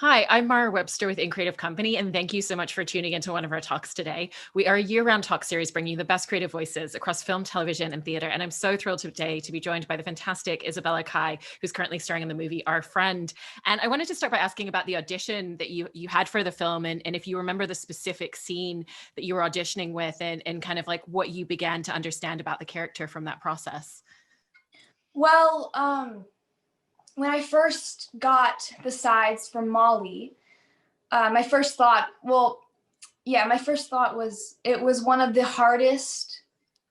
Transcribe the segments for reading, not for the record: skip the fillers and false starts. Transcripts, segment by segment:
Hi, I'm Mara Webster with In Creative Company, and thank you so much for tuning into one of our talks today. We are a year-round talk series bringing you the best creative voices across film, television, and theater, and I'm so thrilled today to be joined by the fantastic Isabella Kai, who's currently starring in the movie Our Friend. And I wanted to start by asking about the audition that you had for the film, and if you remember the specific scene that you were auditioning with, and kind of like what you began to understand about the character from that process. Well, when I first got the sides from Molly, my first thought, was it was one of the hardest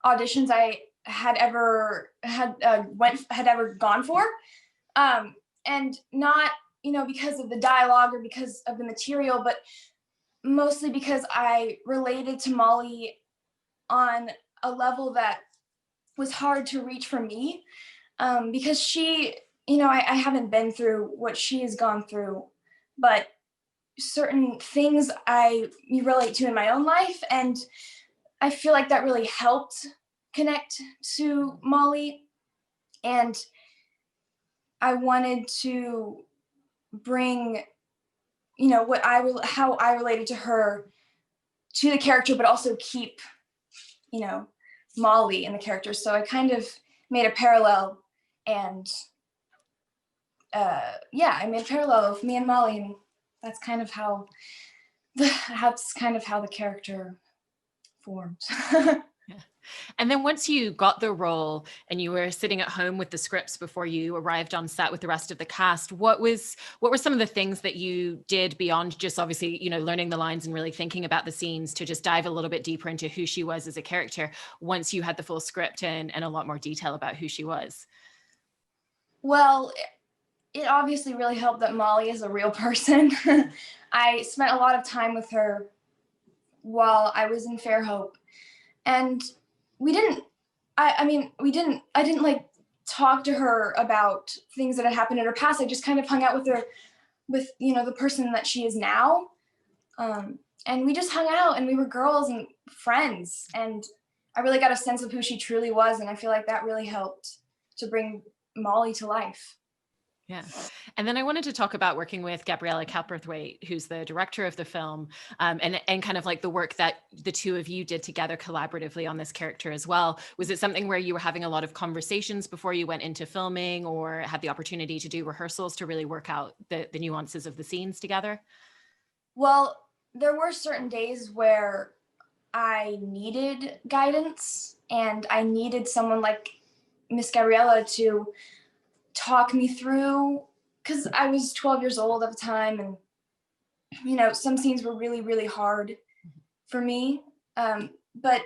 auditions I had ever gone for, and not because of the dialogue or because of the material, but mostly because I related to Molly on a level that was hard to reach for me, because she, I haven't been through what she has gone through, but certain things I relate to in my own life. And I feel like that really helped connect to Molly. And I wanted to bring, how I related to her to the character, but also keep, Molly in the character. So I kind of made a parallel, and I made a parallel of me and Molly, and that's kind of how the character formed. Yeah. And then once you got the role and you were sitting at home with the scripts before you arrived on set with the rest of the cast, what were some of the things that you did beyond just obviously, learning the lines and really thinking about the scenes to just dive a little bit deeper into who she was as a character once you had the full script and a lot more detail about who she was? Well, it obviously really helped that Molly is a real person. I spent a lot of time with her while I was in Fairhope, and we didn't I didn't like talk to her about things that had happened in her past. I just kind of hung out with her, with the person that she is now, and we just hung out, and we were girls and friends, and I really got a sense of who she truly was, and I feel like that really helped to bring Molly to life. Yeah. And then I wanted to talk about working with Gabriella Cowperthwaite, who's the director of the film, and kind of like the work that the two of you did together collaboratively on this character as well. Was it something where you were having a lot of conversations before you went into filming, or had the opportunity to do rehearsals to really work out the nuances of the scenes together? Well, there were certain days where I needed guidance, and I needed someone like Miss Gabriella to talk me through, because I was 12 years old at the time, and some scenes were really, really hard for me. But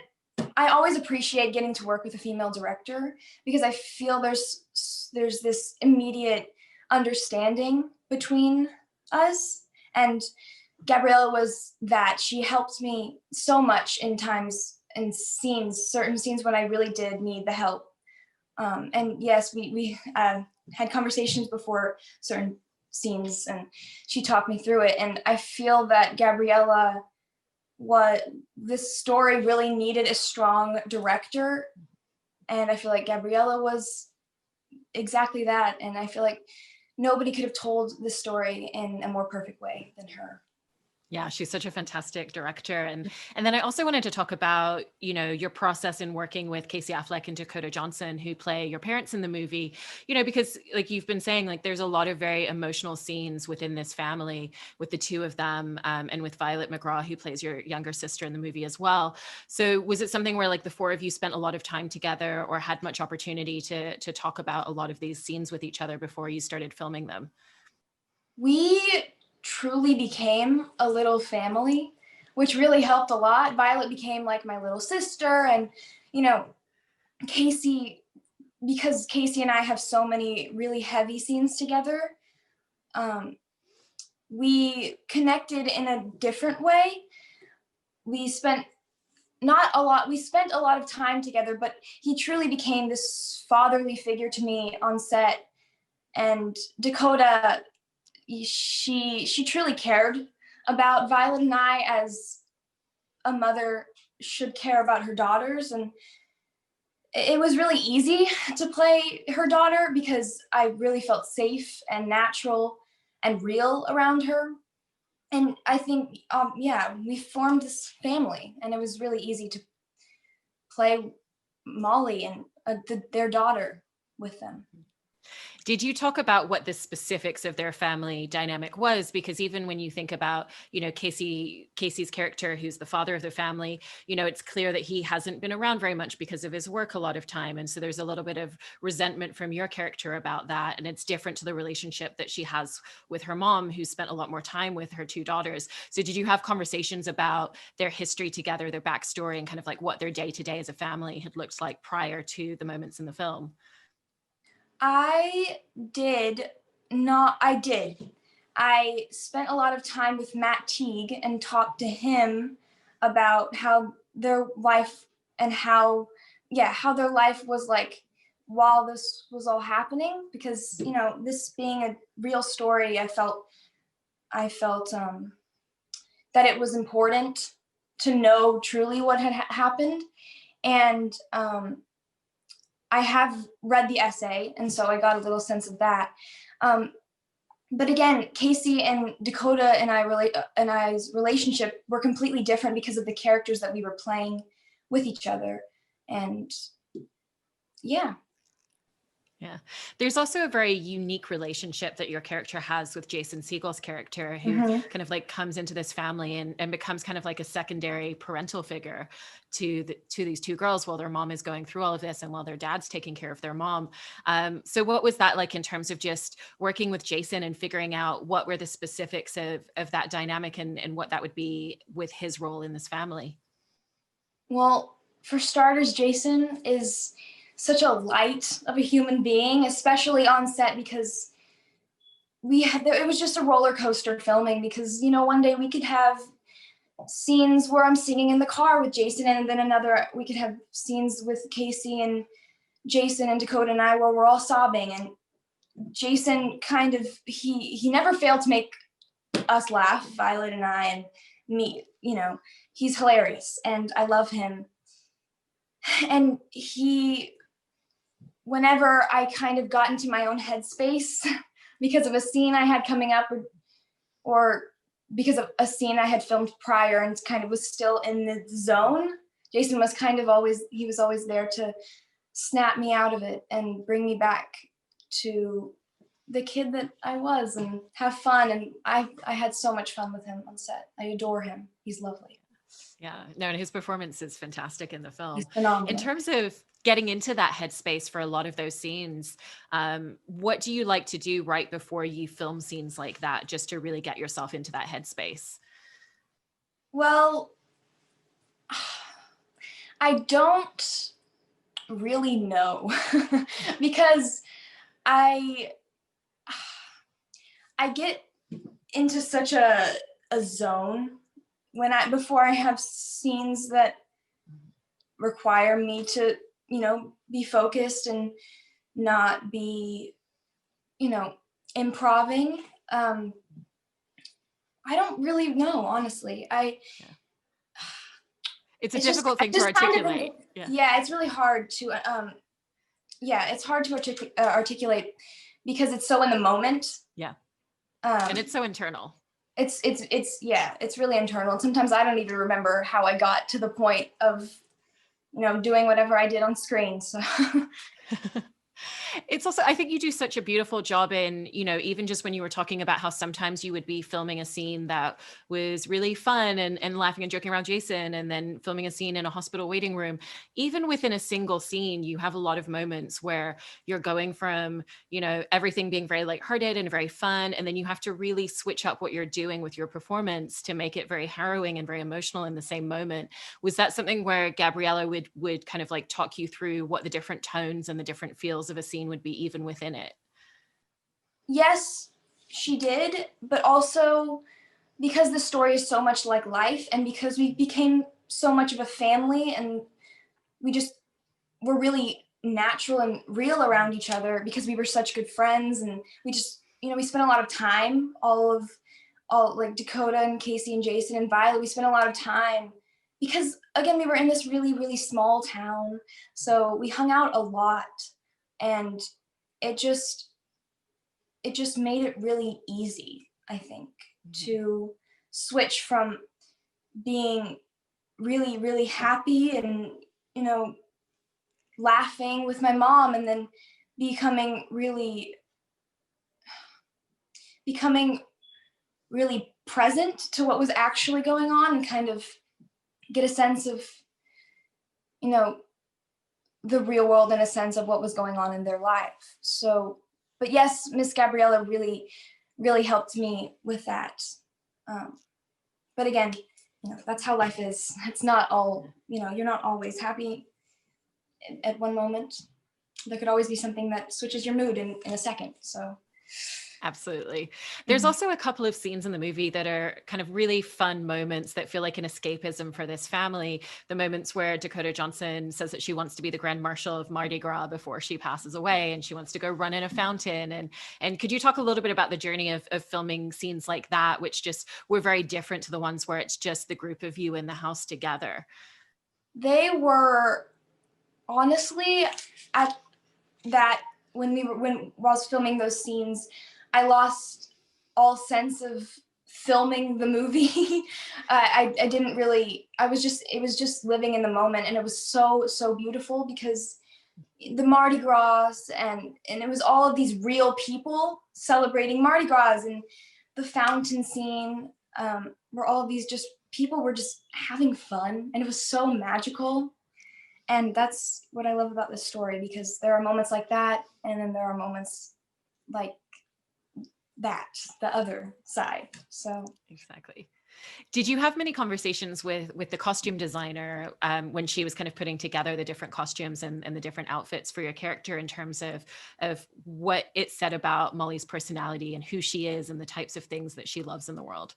I always appreciate getting to work with a female director, because I feel there's this immediate understanding between us. And Gabriella was that. She helped me so much in times and scenes, certain scenes when I really did need the help. And yes, we had conversations before certain scenes, and she talked me through it. And I feel that this story really needed a strong director, and I feel like Gabriella was exactly that. And I feel like nobody could have told this story in a more perfect way than her. Yeah, she's such a fantastic director. And then I also wanted to talk about, your process in working with Casey Affleck and Dakota Johnson, who play your parents in the movie, because like you've been saying, like there's a lot of very emotional scenes within this family with the two of them, and with Violet McGraw, who plays your younger sister in the movie as well. So was it something where like the four of you spent a lot of time together, or had much opportunity to talk about a lot of these scenes with each other before you started filming them? We truly became a little family, which really helped a lot. Violet became like my little sister, and you know, Casey, because Casey and I have so many really heavy scenes together, we connected in a different way. We spent not a lot, we spent a lot of time together, but he truly became this fatherly figure to me on set. And Dakota, she truly cared about Violet and I, as a mother should care about her daughters. And it was really easy to play her daughter, because I really felt safe and natural and real around her. And I think, yeah, we formed this family, and it was really easy to play Molly and their daughter with them. Did you talk about what the specifics of their family dynamic was? Because even when you think about, Casey's character, who's the father of the family, it's clear that he hasn't been around very much because of his work a lot of time. And so there's a little bit of resentment from your character about that. And it's different to the relationship that she has with her mom, who spent a lot more time with her two daughters. So did you have conversations about their history together, their backstory, and kind of like what their day-to-day as a family had looked like prior to the moments in the film? I did not, I did. I spent a lot of time with Matt Teague and talked to him about how their life and how their life was like while this was all happening, because, this being a real story, I felt that it was important to know truly what had happened. And I have read the essay, and so I got a little sense of that. But again, Casey and Dakota and I's relationship were completely different because of the characters that we were playing with each other. And yeah. Yeah. There's also a very unique relationship that your character has with Jason Segel's character, who kind of like comes into this family and becomes kind of like a secondary parental figure to these two girls while their mom is going through all of this and while their dad's taking care of their mom. So what was that like in terms of just working with Jason and figuring out what were the specifics of that dynamic and what that would be with his role in this family? Well, for starters, Jason is such a light of a human being, especially on set, because it was just a roller coaster filming, because one day we could have scenes where I'm singing in the car with Jason, and then we could have scenes with Casey and Jason and Dakota and I where we're all sobbing, and Jason kind of he never failed to make us laugh, Violet and I, and me. He's hilarious and I love him. And whenever I kind of got into my own headspace because of a scene I had coming up, or because of a scene I had filmed prior and kind of was still in the zone, Jason was always there to snap me out of it and bring me back to the kid that I was and have fun. And I had so much fun with him on set. I adore him. He's lovely. Yeah, no, and his performance is fantastic in the film. He's phenomenal. In terms of getting into that headspace for a lot of those scenes, what do you like to do right before you film scenes like that, just to really get yourself into that headspace? Well, I don't really know because I get into such a zone before I have scenes that require me to, be focused and not be, improving. I don't really know, honestly. It's a difficult thing to articulate. Yeah, it's really hard to, it's hard to articulate because it's so in the moment. Yeah. And it's so internal. It's really internal. Sometimes I don't even remember how I got to the point of, doing whatever I did on screen. So It's also, I think you do such a beautiful job in, even just when you were talking about how sometimes you would be filming a scene that was really fun and laughing and joking around Jason, and then filming a scene in a hospital waiting room. Even within a single scene, you have a lot of moments where you're going from, everything being very lighthearted and very fun. And then you have to really switch up what you're doing with your performance to make it very harrowing and very emotional in the same moment. Was that something where Gabriella would kind of like talk you through what the different tones and the different feels of a scene would be even within it? Yes, she did, but also because the story is so much like life, and because we became so much of a family, and we're really natural and real around each other because we were such good friends, and we just, we spent a lot of time, all like Dakota and Casey and Jason and Violet, we spent a lot of time because, again, we were in this really, really small town. So we hung out a lot, and it just, it just made it really easy, I think, to switch from being really, really happy and, laughing with my mom, and then becoming really present to what was actually going on, and kind of get a sense of, the real world, in a sense of what was going on in their life. So, but yes, Miss Gabriella really, really helped me with that. But again, that's how life is. It's not all, you're not always happy at one moment. There could always be something that switches your mood in a second. So absolutely. There's also a couple of scenes in the movie that are kind of really fun moments that feel like an escapism for this family. The moments where Dakota Johnson says that she wants to be the Grand Marshal of Mardi Gras before she passes away, and she wants to go run in a fountain. And could you talk a little bit about the journey of filming scenes like that, which just were very different to the ones where it's just the group of you in the house together? They were, honestly, at that, when I was filming those scenes, I lost all sense of filming the movie. I didn't really, it was just living in the moment, and it was so, so beautiful, because the Mardi Gras, and it was all of these real people celebrating Mardi Gras, and the fountain scene, where all of these people were just having fun, and it was so magical. And that's what I love about this story, because there are moments like that, and then there are moments like that, the other side. So exactly. Did you have many conversations with the costume designer when she was kind of putting together the different costumes and the different outfits for your character, in terms of what it said about Molly's personality and who she is and the types of things that she loves in the world?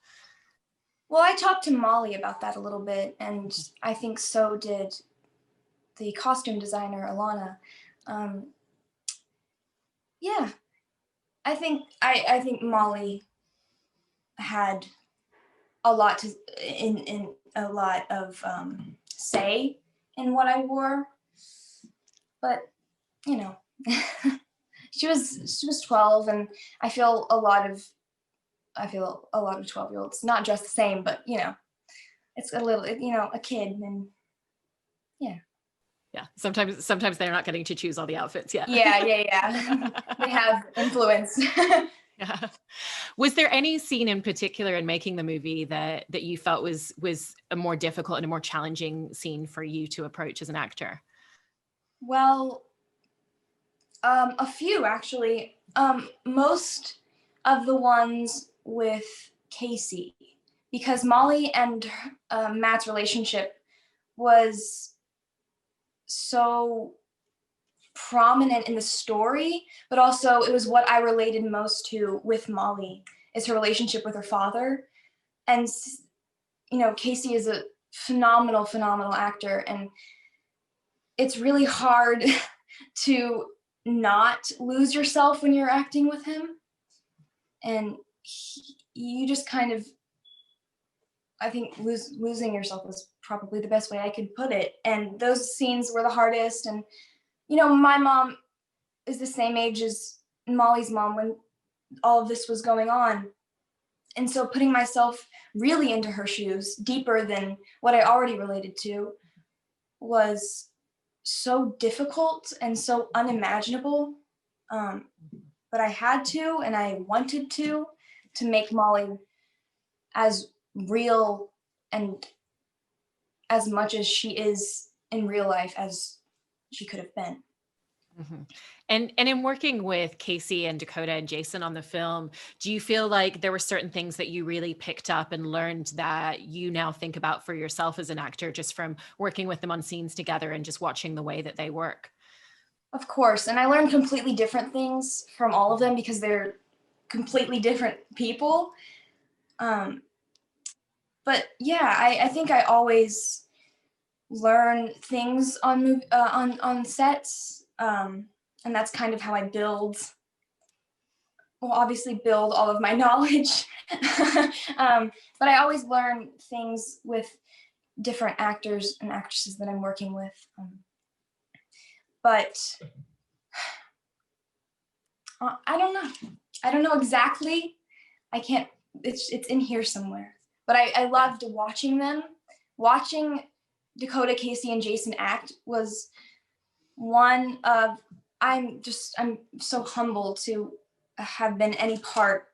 Well, I talked to Molly about that a little bit, and I think so did the costume designer, Alana. Yeah, I think Molly had a lot in a lot of say in what I wore, but she was 12, and I feel a lot of 12-year-olds not dressed the same, but it's a little, a kid, and yeah. Yeah, sometimes they're not getting to choose all the outfits yet. Yeah. They have influence. Yeah. Was there any scene in particular in making the movie that you felt was a more difficult and a more challenging scene for you to approach as an actor? Well, a few actually. Most of the ones with Casey, because Molly and Matt's relationship was so prominent in the story, but also it was what I related most to with Molly, is her relationship with her father. And Casey is a phenomenal actor, and it's really hard to not lose yourself when you're acting with him. And you just kind of, I think losing yourself is probably the best way I could put it. And those scenes were the hardest. And my mom is the same age as Molly's mom when all of this was going on. And so putting myself really into her shoes, deeper than what I already related to, was so difficult and so unimaginable. But I had to, and I wanted to make Molly as real and as much as she is in real life as she could have been. Mm-hmm. And in working with Casey and Dakota and Jason on the film, do you feel like there were certain things that you really picked up and learned that you now think about for yourself as an actor, just from working with them on scenes together and just watching the way that they work? Of course. And I learned completely different things from all of them, because they're completely different people. But yeah, I think I always learn things on sets, and that's kind of how I obviously build all of my knowledge. But I always learn things with different actors and actresses that I'm working with. But I don't know. I don't know exactly. I can't, it's in here somewhere. But I loved watching them. Watching Dakota, Casey, and Jason act was one of, I'm so humbled to have been any part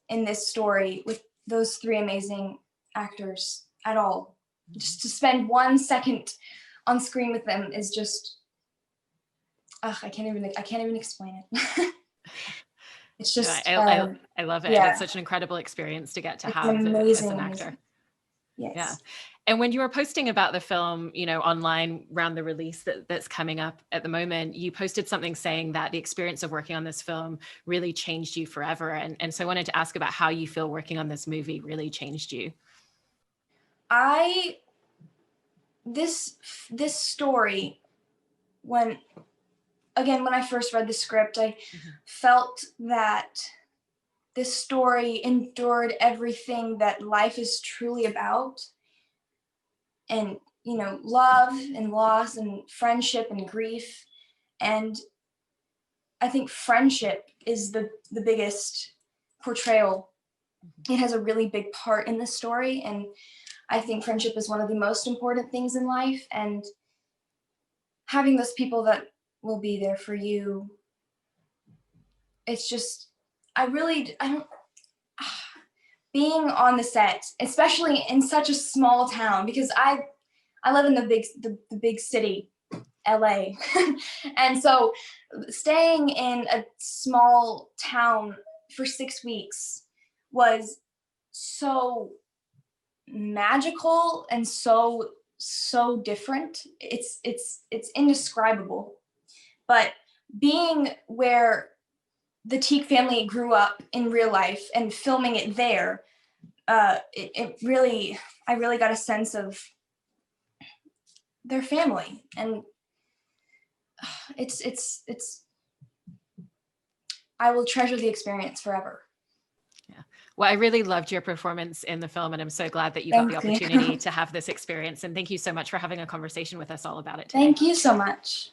in this story with those three amazing actors at all. Just to spend 1 second on screen with them is just, I can't even explain it. It's just, I love it. yeah. And it's such an incredible experience to get to It's have amazing, as an actor. amazing. Yes. Yeah. And when you were posting about the film, you know, online around the release that's coming up at the moment, you posted something saying that the experience of working on this film really changed you forever. And so I wanted to ask about how you feel working on this movie really changed you. This story, when I first read the script, I felt that this story endured everything that life is truly about. And, you know, love and loss and friendship and grief. And I think friendship is the biggest portrayal. It has a really big part in the story. And I think friendship is one of the most important things in life. And having those people that will be there for you, it's just, being on the set, especially in such a small town, because I live in the big city, LA. And so staying in a small town for 6 weeks was so magical and so different. It's indescribable. But being where the Teague family grew up in real life and filming it there, I really got a sense of their family, and it's I will treasure the experience forever. Yeah. Well, I really loved your performance in the film, and I'm so glad that you got the opportunity to have this experience. And thank you so much for having a conversation with us all about it today. Thank you so much.